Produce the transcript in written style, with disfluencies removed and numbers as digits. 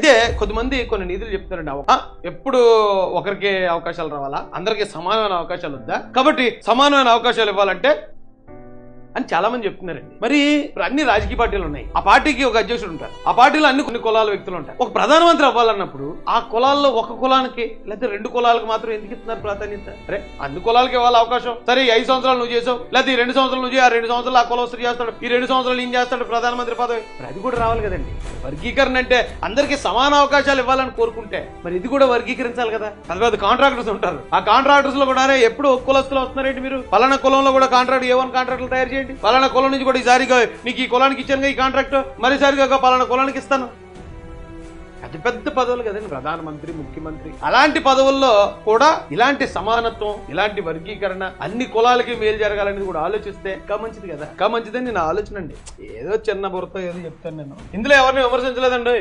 అయితే కొంతమంది కొన్ని నిధులు చెప్తారండి, ఎప్పుడు ఒకరికి అవకాశాలు రావాలా, అందరికీ సమానమైన అవకాశాలు వద్దా, కాబట్టి సమానమైన అవకాశాలు ఇవ్వాలంటే అని చాలా మంది చెప్తున్నారండి. మరి ఇప్పుడు అన్ని రాజకీయ పార్టీలు ఉన్నాయి, ఆ పార్టీకి ఒక అధ్యక్షుడు ఉంటారు, ఆ పార్టీలో కొన్ని కులాల వ్యక్తులు ఉంటారు. ఒక ప్రధానమంత్రి అవ్వాలన్నప్పుడు ఆ కులాల్లో ఒక కులానికి లేకపోతే 2 కులాలకు మాత్రం ఎందుకు ఇస్తున్నారు ప్రాధాన్యత? అరే అన్ని కులాలకి ఇవ్వాలి అవకాశం. సరే 5 సంవత్సరాలు నువ్వు చేసావు, లేకపోతే 2 సంవత్సరాలు నువ్వు ఆ 2 సంవత్సరాలు ఆ కులవస్తుడు చేస్తాడు, ఈ 2 సంవత్సరాలు ఏం చేస్తాడు ప్రధానమంత్రి పదవి. అది కూడా రావాలి కదండి. వర్గీకరణ అంటే అందరికీ సమాన అవకాశాలు ఇవ్వాలని కోరుకుంటే మరి ఇది కూడా వర్గీకరించాలి కదా. తర్వాత కాంట్రాక్టర్స్ ఉంటారు, ఆ కాంట్రాక్టర్స్ లో కూడా ఎప్పుడు ఒక కులస్తులు వస్తున్నారేంటి, మీరు పలానా కులంలో కూడా కాంట్రాక్ట్ A1 కాంట్రాక్టులు తయారు చేయండి, పలానా కులం నుంచి కూడా ఈసారిగా మీకు ఈ కులానికి ఇచ్చాను ఈ కాంట్రాక్ట్, మరిసారిగా పలానా కులానికి ఇస్తాను. అతి పెద్ద పదవులు కదండి ప్రధానమంత్రి, ముఖ్యమంత్రి. అలాంటి పదవుల్లో కూడా ఇలాంటి సమానత్వం, ఇలాంటి వర్గీకరణ, అన్ని కులాలకి మేలు జరగాలనేది కూడా ఆలోచిస్తే ఇంకా మంచిది కదా. ఇంకా మంచిదని నా ఆలోచన అండి. ఏదో చిన్న బుర్రతో ఏదో చెప్తాను నేను, ఇందులో ఎవరిని విమర్శించలేదండి.